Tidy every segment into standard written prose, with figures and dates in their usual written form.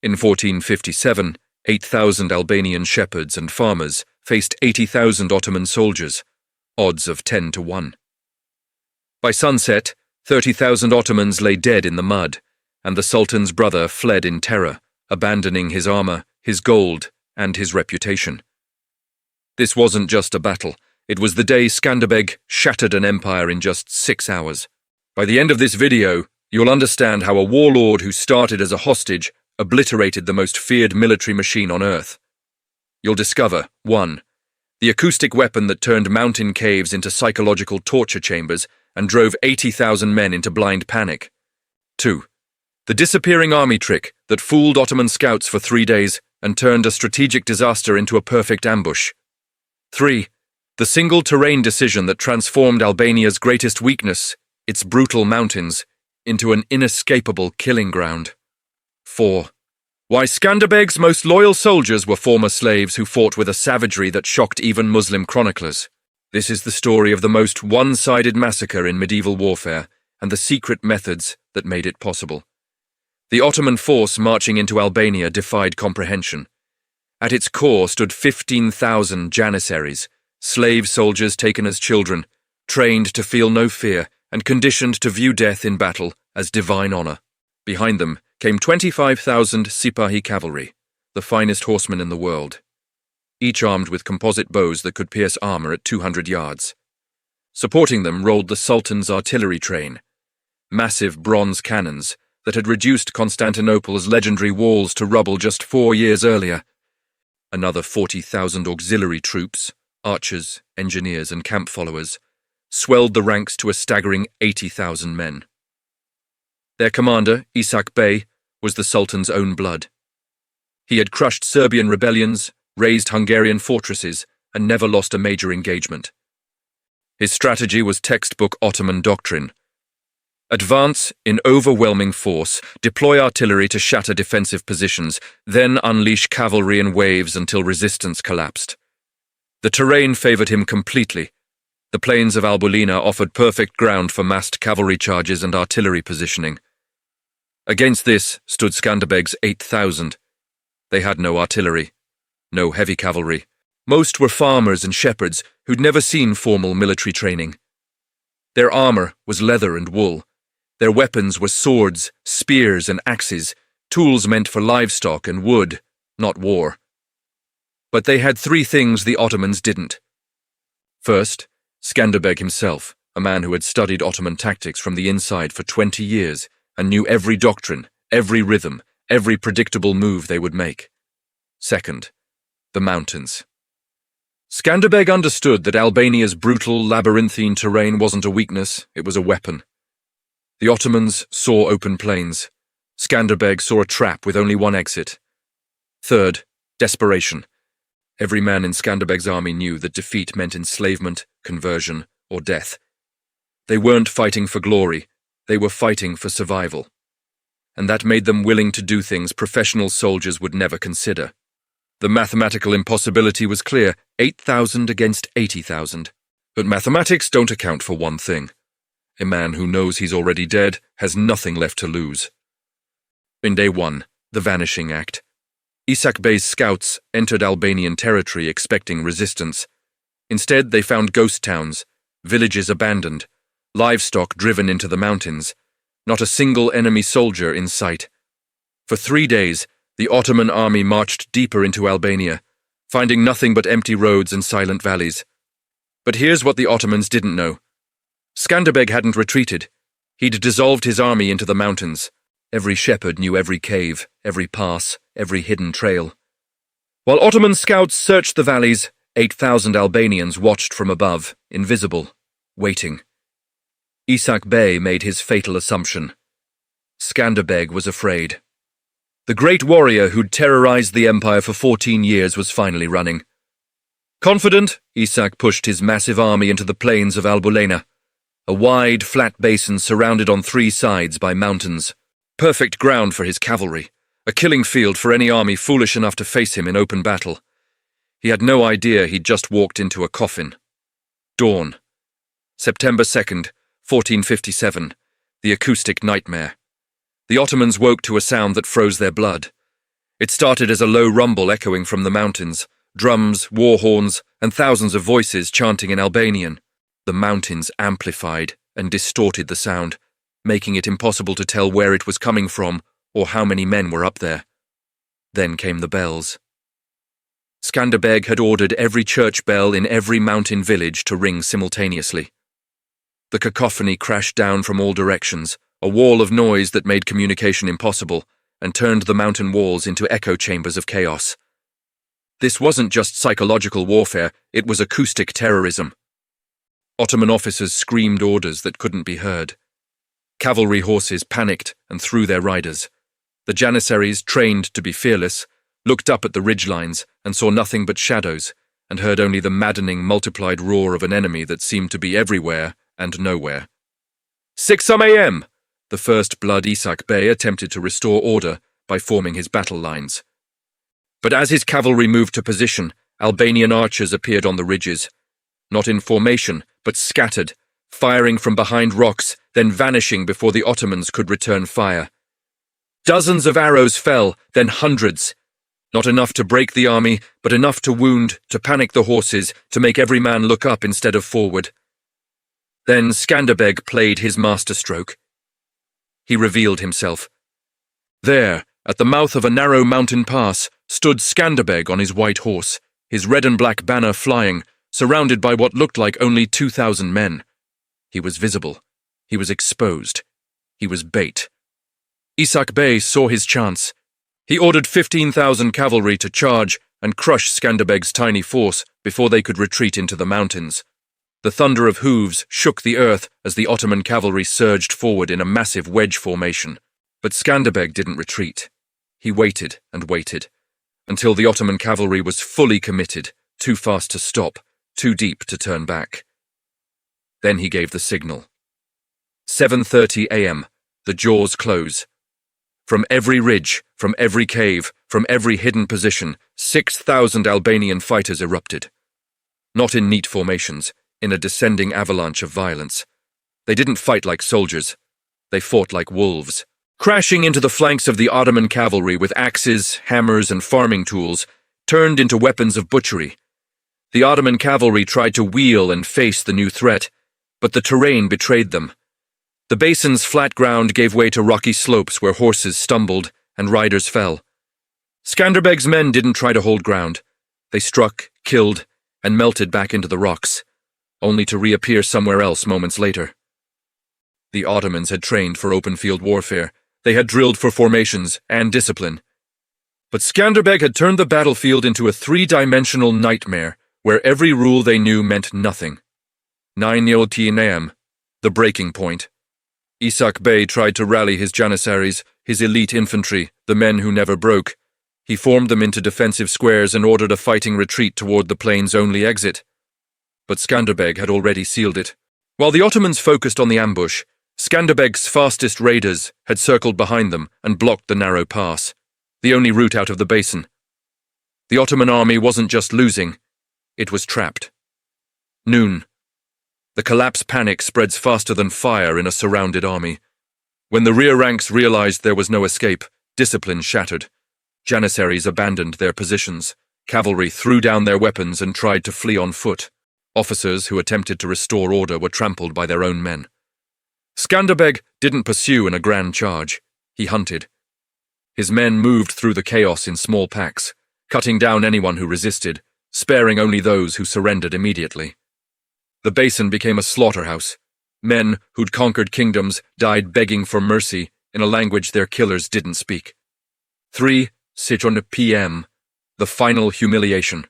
In 1457, 8,000 Albanian shepherds and farmers faced 80,000 Ottoman soldiers, odds of 10 to 1. By sunset, 30,000 Ottomans lay dead in the mud, and the Sultan's brother fled in terror, abandoning his armor, his gold, and his reputation. This wasn't just a battle. It was the day Skanderbeg shattered an empire in just 6 hours. By the end of this video, you'll understand how a warlord who started as a hostage obliterated the most feared military machine on Earth. You'll discover 1. The acoustic weapon that turned mountain caves into psychological torture chambers and drove 80,000 men into blind panic. 2. The disappearing army trick that fooled Ottoman scouts for 3 days and turned a strategic disaster into a perfect ambush. 3. The single terrain decision that transformed Albania's greatest weakness, its brutal mountains, into an inescapable killing ground. 4. Why Skanderbeg's most loyal soldiers were former slaves who fought with a savagery that shocked even Muslim chroniclers. This is the story of the most one-sided massacre in medieval warfare and the secret methods that made it possible. The Ottoman force marching into Albania defied comprehension. At its core stood 15,000 janissaries, slave soldiers taken as children, trained to feel no fear and conditioned to view death in battle as divine honor. Behind them came 25,000 Sipahi cavalry, the finest horsemen in the world, each armed with composite bows that could pierce armor at 200 yards. Supporting them rolled the Sultan's artillery train, massive bronze cannons that had reduced Constantinople's legendary walls to rubble just 4 years earlier. Another 40,000 auxiliary troops, archers, engineers, and camp followers, swelled the ranks to a staggering 80,000 men. Their commander, Isak Bey, was the Sultan's own blood. He had crushed Serbian rebellions, razed Hungarian fortresses, and never lost a major engagement. His strategy was textbook Ottoman doctrine. Advance in overwhelming force, deploy artillery to shatter defensive positions, then unleash cavalry in waves until resistance collapsed. The terrain favored him completely. The plains of Albulena offered perfect ground for massed cavalry charges and artillery positioning. Against this stood Skanderbeg's 8,000. They had no artillery, no heavy cavalry. Most were farmers and shepherds who'd never seen formal military training. Their armor was leather and wool. Their weapons were swords, spears, and axes, tools meant for livestock and wood, not war. But they had 3 things the Ottomans didn't. First, Skanderbeg himself, a man who had studied Ottoman tactics from the inside for 20 years and knew every doctrine, every rhythm, every predictable move they would make. Second, the mountains. Skanderbeg understood that Albania's brutal, labyrinthine terrain wasn't a weakness, it was a weapon. The Ottomans saw open plains. Skanderbeg saw a trap with only one exit. Third, desperation. Every man in Skanderbeg's army knew that defeat meant enslavement, conversion, or death. They weren't fighting for glory, they were fighting for survival. And that made them willing to do things professional soldiers would never consider. The mathematical impossibility was clear, 8,000 against 80,000. But mathematics don't account for one thing. A man who knows he's already dead has nothing left to lose. In day 1, the Vanishing Act. Isak Bey's scouts entered Albanian territory expecting resistance. Instead, they found ghost towns, villages abandoned, livestock driven into the mountains, not a single enemy soldier in sight. For 3 days, the Ottoman army marched deeper into Albania, finding nothing but empty roads and silent valleys. But here's what the Ottomans didn't know. Skanderbeg hadn't retreated. He'd dissolved his army into the mountains. Every shepherd knew every cave, every pass, every hidden trail. While Ottoman scouts searched the valleys, 8,000 Albanians watched from above, invisible, waiting. Isak Bey made his fatal assumption. Skanderbeg was afraid. The great warrior who'd terrorized the empire for 14 years was finally running. Confident, Isak pushed his massive army into the plains of Albulena, a wide, flat basin surrounded on 3 sides by mountains. Perfect ground for his cavalry, a killing field for any army foolish enough to face him in open battle. He had no idea he'd just walked into a coffin. Dawn. September 2nd, 1457, the acoustic nightmare. The Ottomans woke to a sound that froze their blood. It started as a low rumble echoing from the mountains, drums, war horns, and thousands of voices chanting in Albanian. The mountains amplified and distorted the sound, making it impossible to tell where it was coming from or how many men were up there. Then came the bells. Skanderbeg had ordered every church bell in every mountain village to ring simultaneously. The cacophony crashed down from all directions, a wall of noise that made communication impossible and turned the mountain walls into echo chambers of chaos. This wasn't just psychological warfare, it was acoustic terrorism. Ottoman officers screamed orders that couldn't be heard. Cavalry horses panicked and threw their riders. The janissaries, trained to be fearless, looked up at the ridgelines and saw nothing but shadows, and heard only the maddening multiplied roar of an enemy that seemed to be everywhere and nowhere. 6 a.m. The first blood Isak Bey attempted to restore order by forming his battle lines. But as his cavalry moved to position, Albanian archers appeared on the ridges, not in formation, but scattered, firing from behind rocks, then vanishing before the Ottomans could return fire. Dozens of arrows fell, then hundreds. Not enough to break the army, but enough to wound, to panic the horses, to make every man look up instead of forward. Then Skanderbeg played his masterstroke. He revealed himself. There, at the mouth of a narrow mountain pass, stood Skanderbeg on his white horse, his red and black banner flying, surrounded by what looked like only 2,000 men. He was visible. He was exposed. He was bait. Isak Bey saw his chance. He ordered 15,000 cavalry to charge and crush Skanderbeg's tiny force before they could retreat into the mountains. The thunder of hooves shook the earth as the Ottoman cavalry surged forward in a massive wedge formation. But Skanderbeg didn't retreat. He waited and waited, until the Ottoman cavalry was fully committed, too fast to stop, too deep to turn back. Then he gave the signal. 7:30 a.m. The jaws close. From every ridge, from every cave, from every hidden position, 6,000 Albanian fighters erupted. Not in neat formations, in a descending avalanche of violence. They didn't fight like soldiers. They fought like wolves. Crashing into the flanks of the Ottoman cavalry with axes, hammers, and farming tools, turned into weapons of butchery. The Ottoman cavalry tried to wheel and face the new threat, but the terrain betrayed them. The basin's flat ground gave way to rocky slopes where horses stumbled and riders fell. Skanderbeg's men didn't try to hold ground. They struck, killed, and melted back into the rocks, only to reappear somewhere else moments later. The Ottomans had trained for open-field warfare. They had drilled for formations and discipline. But Skanderbeg had turned the battlefield into a three-dimensional nightmare where every rule they knew meant nothing. 9:00 a.m., the breaking point. Isak Bey tried to rally his janissaries, his elite infantry, the men who never broke. He formed them into defensive squares and ordered a fighting retreat toward the plain's only exit. But Skanderbeg had already sealed it. While the Ottomans focused on the ambush, Skanderbeg's fastest raiders had circled behind them and blocked the narrow pass, the only route out of the basin. The Ottoman army wasn't just losing, it was trapped. Noon. The collapse panic spreads faster than fire in a surrounded army. When the rear ranks realized there was no escape, discipline shattered. Janissaries abandoned their positions. Cavalry threw down their weapons and tried to flee on foot. Officers who attempted to restore order were trampled by their own men. Skanderbeg didn't pursue in a grand charge. He hunted. His men moved through the chaos in small packs, cutting down anyone who resisted, sparing only those who surrendered immediately. The basin became a slaughterhouse. Men who'd conquered kingdoms died begging for mercy in a language their killers didn't speak. 3:00 p.m., the final humiliation.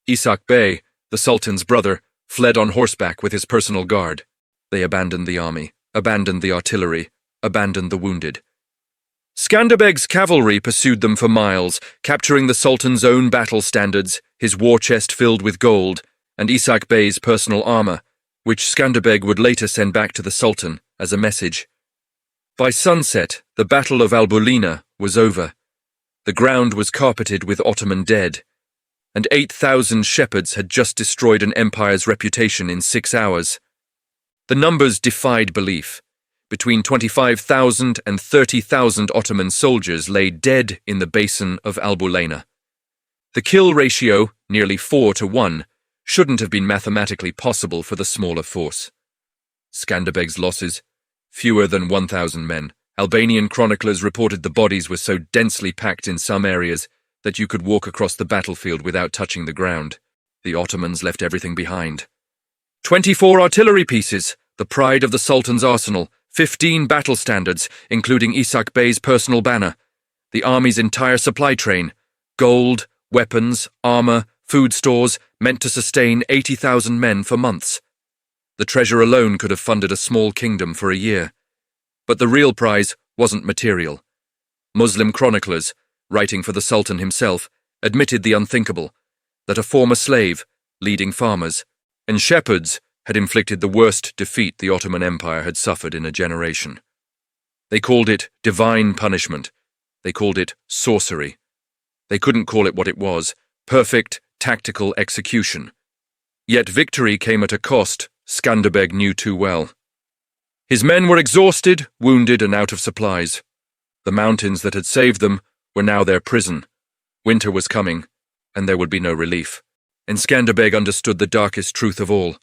Isak Bey, the Sultan's brother, fled on horseback with his personal guard. They abandoned the army, abandoned the artillery, abandoned the wounded. Skanderbeg's cavalry pursued them for miles, capturing the Sultan's own battle standards, his war chest filled with gold, and Isak Bey's personal armor, which Skanderbeg would later send back to the Sultan as a message. By sunset, the Battle of Albulena was over. The ground was carpeted with Ottoman dead, and 8,000 shepherds had just destroyed an empire's reputation in 6 hours. The numbers defied belief. between 25,000 and 30,000 Ottoman soldiers lay dead in the basin of Albulena. The kill ratio, nearly 4-1, shouldn't have been mathematically possible for the smaller force. Skanderbeg's losses, fewer than 1,000 men. Albanian chroniclers reported the bodies were so densely packed in some areas that you could walk across the battlefield without touching the ground. The Ottomans left everything behind. 24 artillery pieces, the pride of the Sultan's arsenal, 15 battle standards, including Isak Bey's personal banner, the army's entire supply train, gold, weapons, armor, food stores, meant to sustain 80,000 men for months. The treasure alone could have funded a small kingdom for a year. But the real prize wasn't material. Muslim chroniclers, writing for the Sultan himself, admitted the unthinkable, that a former slave, leading farmers, and shepherds had inflicted the worst defeat the Ottoman Empire had suffered in a generation. They called it divine punishment. They called it sorcery. They couldn't call it what it was, perfect tactical execution. Yet victory came at a cost Skanderbeg knew too well. His men were exhausted, wounded, and out of supplies. The mountains that had saved them were now their prison. Winter was coming, and there would be no relief. And Skanderbeg understood the darkest truth of all.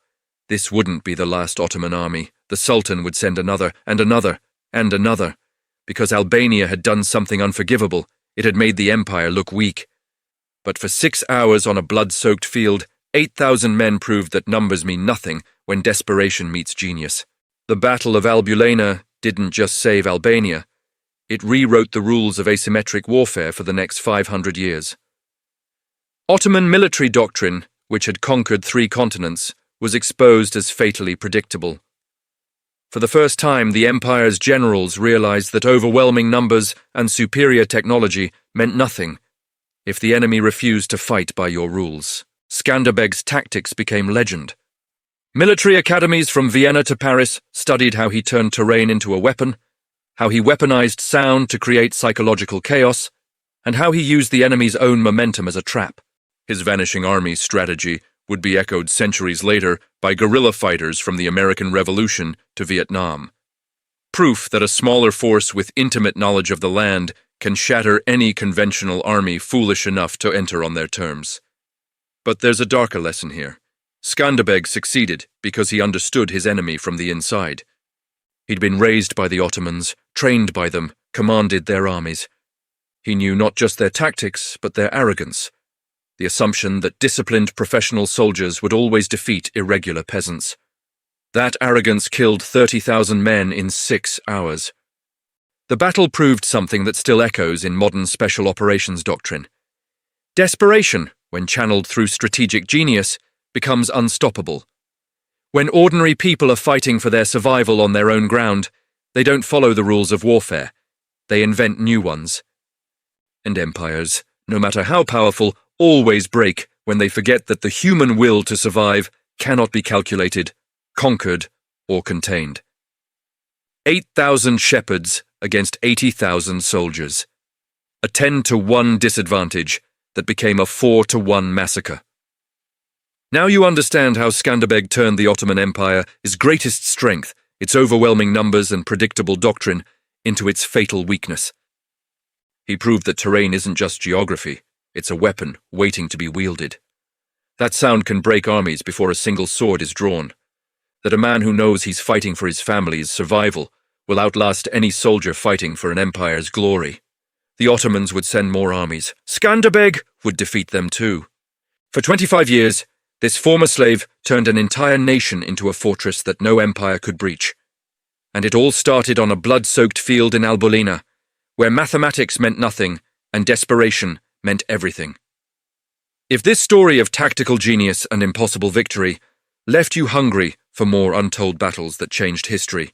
This wouldn't be the last Ottoman army. The Sultan would send another, and another, and another. Because Albania had done something unforgivable, it had made the empire look weak. But for 6 hours on a blood-soaked field, 8,000 men proved that numbers mean nothing when desperation meets genius. The Battle of Albulena didn't just save Albania. It rewrote the rules of asymmetric warfare for the next 500 years. Ottoman military doctrine, which had conquered 3 continents, was exposed as fatally predictable. For the first time, the empire's generals realized that overwhelming numbers and superior technology meant nothing if the enemy refused to fight by your rules. Skanderbeg's tactics became legend. Military academies from Vienna to Paris studied how he turned terrain into a weapon, how he weaponized sound to create psychological chaos, and how he used the enemy's own momentum as a trap. His vanishing army strategy would be echoed centuries later by guerrilla fighters from the American Revolution to Vietnam. Proof that a smaller force with intimate knowledge of the land can shatter any conventional army foolish enough to enter on their terms. But there's a darker lesson here. Skanderbeg succeeded because he understood his enemy from the inside. He'd been raised by the Ottomans, trained by them, commanded their armies. He knew not just their tactics, but their arrogance. The assumption that disciplined professional soldiers would always defeat irregular peasants. That arrogance killed 30,000 men in 6 hours. The battle proved something that still echoes in modern special operations doctrine. Desperation, when channeled through strategic genius, becomes unstoppable. When ordinary people are fighting for their survival on their own ground, they don't follow the rules of warfare. They invent new ones. And empires, no matter how powerful, always break when they forget that the human will to survive cannot be calculated, conquered, or contained. 8,000 shepherds against 80,000 soldiers. A 10-1 disadvantage that became a 4-1 massacre. Now you understand how Skanderbeg turned the Ottoman Empire, its greatest strength, its overwhelming numbers and predictable doctrine, into its fatal weakness. He proved that terrain isn't just geography, it's a weapon waiting to be wielded. That sound can break armies before a single sword is drawn. That a man who knows he's fighting for his family's survival will outlast any soldier fighting for an empire's glory. The Ottomans would send more armies. Skanderbeg would defeat them too. For 25 years, this former slave turned an entire nation into a fortress that no empire could breach. And it all started on a blood-soaked field in Albulena, where mathematics meant nothing and desperation meant everything. If this story of tactical genius and impossible victory left you hungry for more untold battles that changed history,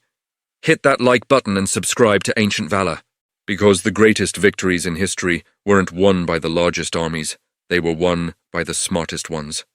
hit that like button and subscribe to Ancient Valor, because the greatest victories in history weren't won by the largest armies, they were won by the smartest ones.